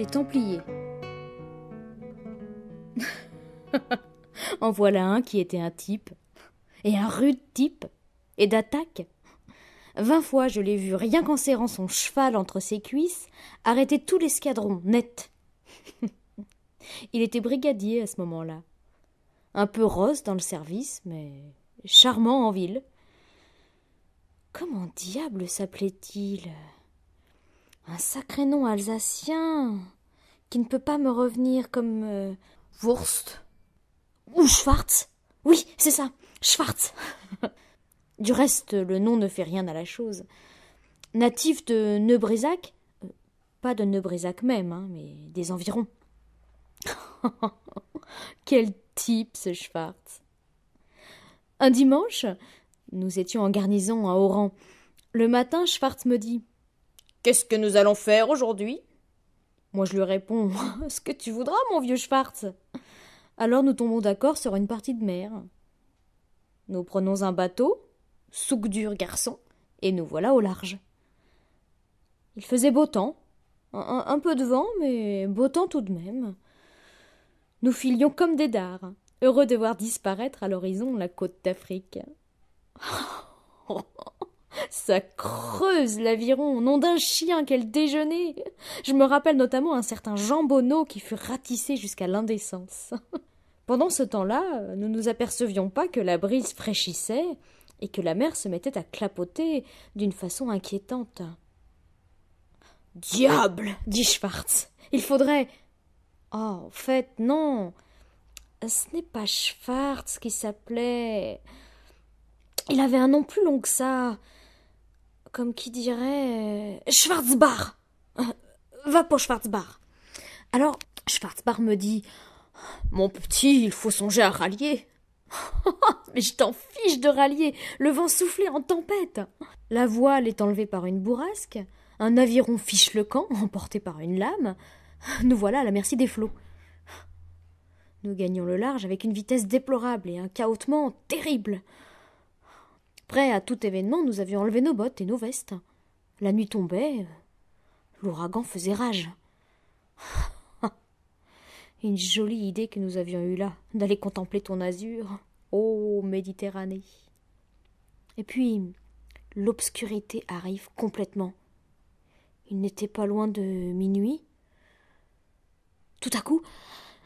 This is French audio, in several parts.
les Templiers. En voilà un qui était un type, et un rude type, et d'attaque. 20 fois je l'ai vu, rien qu'en serrant son cheval entre ses cuisses, arrêter tout l'escadron, net. Il était brigadier à ce moment-là. Un peu rose dans le service, mais charmant en ville. Comment diable s'appelait-il? Un sacré nom alsacien qui ne peut pas me revenir comme Wurst ou Schwarz. Oui, c'est ça, Schwarz. Du reste, le nom ne fait rien à la chose. Natif de Neubrésac, pas de Neubrésac même, hein, mais des environs. Quel type ce Schwarz. Un dimanche, nous étions en garnison à Oran. Le matin, Schwarz me dit « Qu'est-ce que nous allons faire aujourd'hui ?» Moi, je lui réponds « Ce que tu voudras, mon vieux Schwarz. » Alors nous tombons d'accord sur une partie de mer. Nous prenons un bateau, souk dur garçon, et nous voilà au large. Il faisait beau temps, un peu de vent, mais beau temps tout de même. Nous filions comme des dards, heureux de voir disparaître à l'horizon la côte d'Afrique. Ça creuse l'aviron, nom d'un chien, quel déjeuner! Je me rappelle notamment un certain Jean Bonneau qui fut ratissé jusqu'à l'indécence. Pendant ce temps-là, nous nous apercevions pas que la brise fraîchissait et que la mer se mettait à clapoter d'une façon inquiétante. « Diable !» dit Schwarz. « Il faudrait… » Oh, en fait, non. Ce n'est pas Schwarz qui s'appelait… Il avait un nom plus long que ça. Comme qui dirait… Schwarzbach. Va pour Schwarzbach. Alors, Schwarzbach me dit… Mon petit, il faut songer à rallier. Mais je t'en fiche de rallier. Le vent soufflait en tempête. La voile est enlevée par une bourrasque. Un aviron fiche le camp, emporté par une lame. Nous voilà à la merci des flots. Nous gagnons le large avec une vitesse déplorable et un cahotement terrible. Prêts à tout événement, nous avions enlevé nos bottes et nos vestes. La nuit tombait. L'ouragan faisait rage. Une jolie idée que nous avions eue là, d'aller contempler ton azur, ô Méditerranée. Et puis, l'obscurité arrive complètement. Il n'était pas loin de minuit. Tout à coup,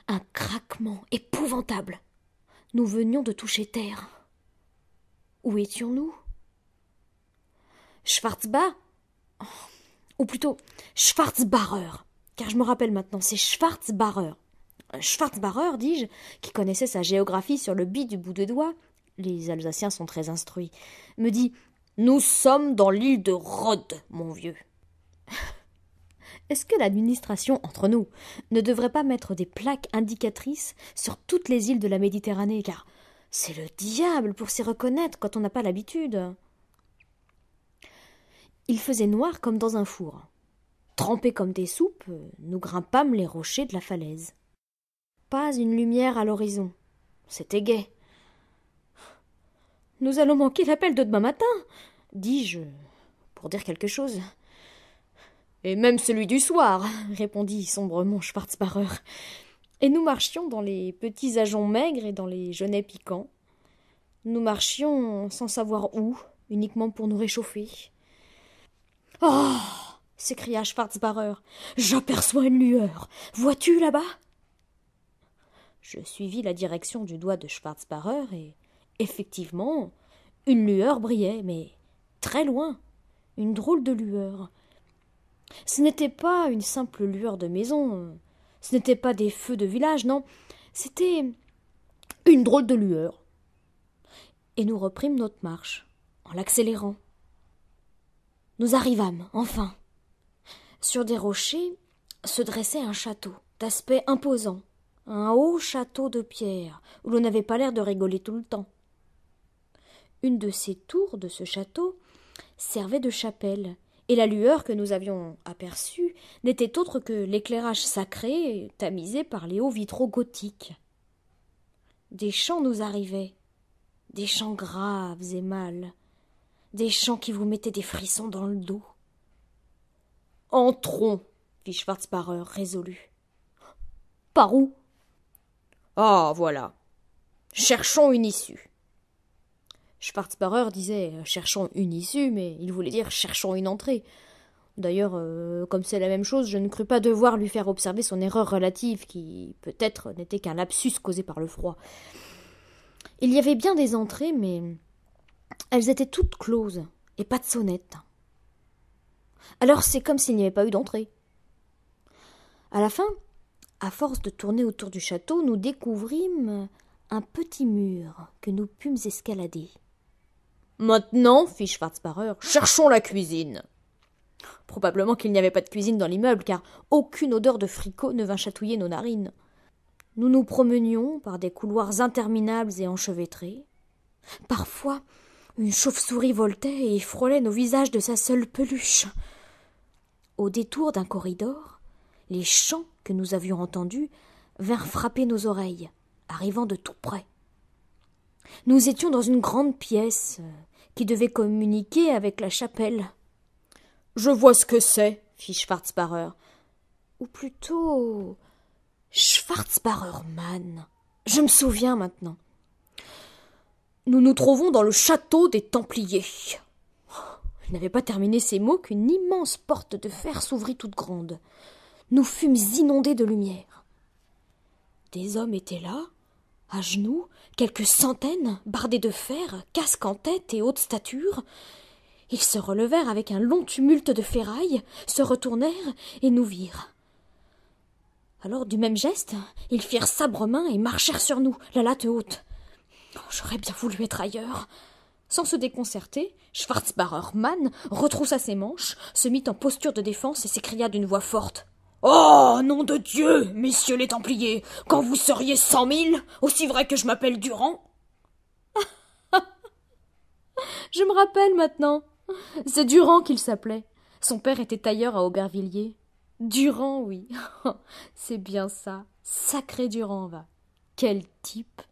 un craquement épouvantable. Nous venions de toucher terre. Où étions-nous? Schwarzbach, ou plutôt Schwarzbacher, car je me rappelle maintenant, c'est Schwarzbacher. Schwarzbacher, dis-je, qui connaissait sa géographie sur le bit du bout des doigts, les Alsaciens sont très instruits, me dit « Nous sommes dans l'île de Rhodes, mon vieux. » Est-ce que l'administration, entre nous, ne devrait pas mettre des plaques indicatrices sur toutes les îles de la Méditerranée, car c'est le diable pour s'y reconnaître quand on n'a pas l'habitude. Il faisait noir comme dans un four. Trempés comme des soupes, nous grimpâmes les rochers de la falaise. Pas une lumière à l'horizon. C'était gai. « Nous allons manquer l'appel de demain matin, » dis-je, pour dire quelque chose. « Et même celui du soir, » répondit sombrement Schwarzbacher. Et nous marchions dans les petits ajoncs maigres et dans les genêts piquants. Nous marchions sans savoir où, uniquement pour nous réchauffer. « Oh !» s'écria Schwarzbacher. « J'aperçois une lueur. Vois-tu là-bas » Je suivis la direction du doigt de Schwarzbacher et, effectivement, une lueur brillait, mais très loin, une drôle de lueur. Ce n'était pas une simple lueur de maison, ce n'était pas des feux de village, non, c'était une drôle de lueur. Et nous reprîmes notre marche, en l'accélérant. Nous arrivâmes, enfin. Sur des rochers se dressait un château, d'aspect imposant, un haut château de pierre, où l'on n'avait pas l'air de rigoler tout le temps. Une de ces tours de ce château servait de chapelle, et la lueur que nous avions aperçue n'était autre que l'éclairage sacré tamisé par les hauts vitraux gothiques. Des chants nous arrivaient, des chants graves et mâles, des chants qui vous mettaient des frissons dans le dos. « Entrons » fit Schwarzbarer résolu. Par où? Ah, voilà. Cherchons une issue. Schwarzbarer disait cherchons une issue, mais il voulait dire cherchons une entrée. D'ailleurs, comme c'est la même chose, je ne crus pas devoir lui faire observer son erreur relative, qui, peut-être, n'était qu'un lapsus causé par le froid. Il y avait bien des entrées, mais elles étaient toutes closes, et pas de sonnette. Alors c'est comme s'il n'y avait pas eu d'entrée. À la fin, à force de tourner autour du château, nous découvrîmes un petit mur que nous pûmes escalader. Maintenant, fit Schwarzbarer, cherchons la cuisine. Probablement qu'il n'y avait pas de cuisine dans l'immeuble, car aucune odeur de fricot ne vint chatouiller nos narines. Nous nous promenions par des couloirs interminables et enchevêtrés. Parfois, une chauve-souris voltait et frôlait nos visages de sa seule peluche. Au détour d'un corridor, les chants que nous avions entendus vinrent frapper nos oreilles, arrivant de tout près. Nous étions dans une grande pièce qui devait communiquer avec la chapelle. « Je vois ce que c'est, » fit Schwarzbarer. Ou plutôt Schwarzbarermann. Je me souviens maintenant. Nous nous trouvons dans le château des Templiers. Il n'avait pas terminé ces mots qu'une immense porte de fer s'ouvrit toute grande. Nous fûmes inondés de lumière. Des hommes étaient là, à genoux, quelques centaines, bardés de fer, casques en tête et haute stature. Ils se relevèrent avec un long tumulte de ferraille, se retournèrent et nous virent. Alors, du même geste, ils firent sabre-main et marchèrent sur nous, la latte haute. J'aurais bien voulu être ailleurs. Sans se déconcerter, Schwarzbarermann retroussa ses manches, se mit en posture de défense et s'écria d'une voix forte. « Oh, nom de Dieu, messieurs les Templiers, quand vous seriez 100 000, aussi vrai que je m'appelle Durand !» Je me rappelle maintenant. C'est Durand qu'il s'appelait. Son père était tailleur à Aubervilliers. Durand, oui. C'est bien ça. Sacré Durand, va. Quel type.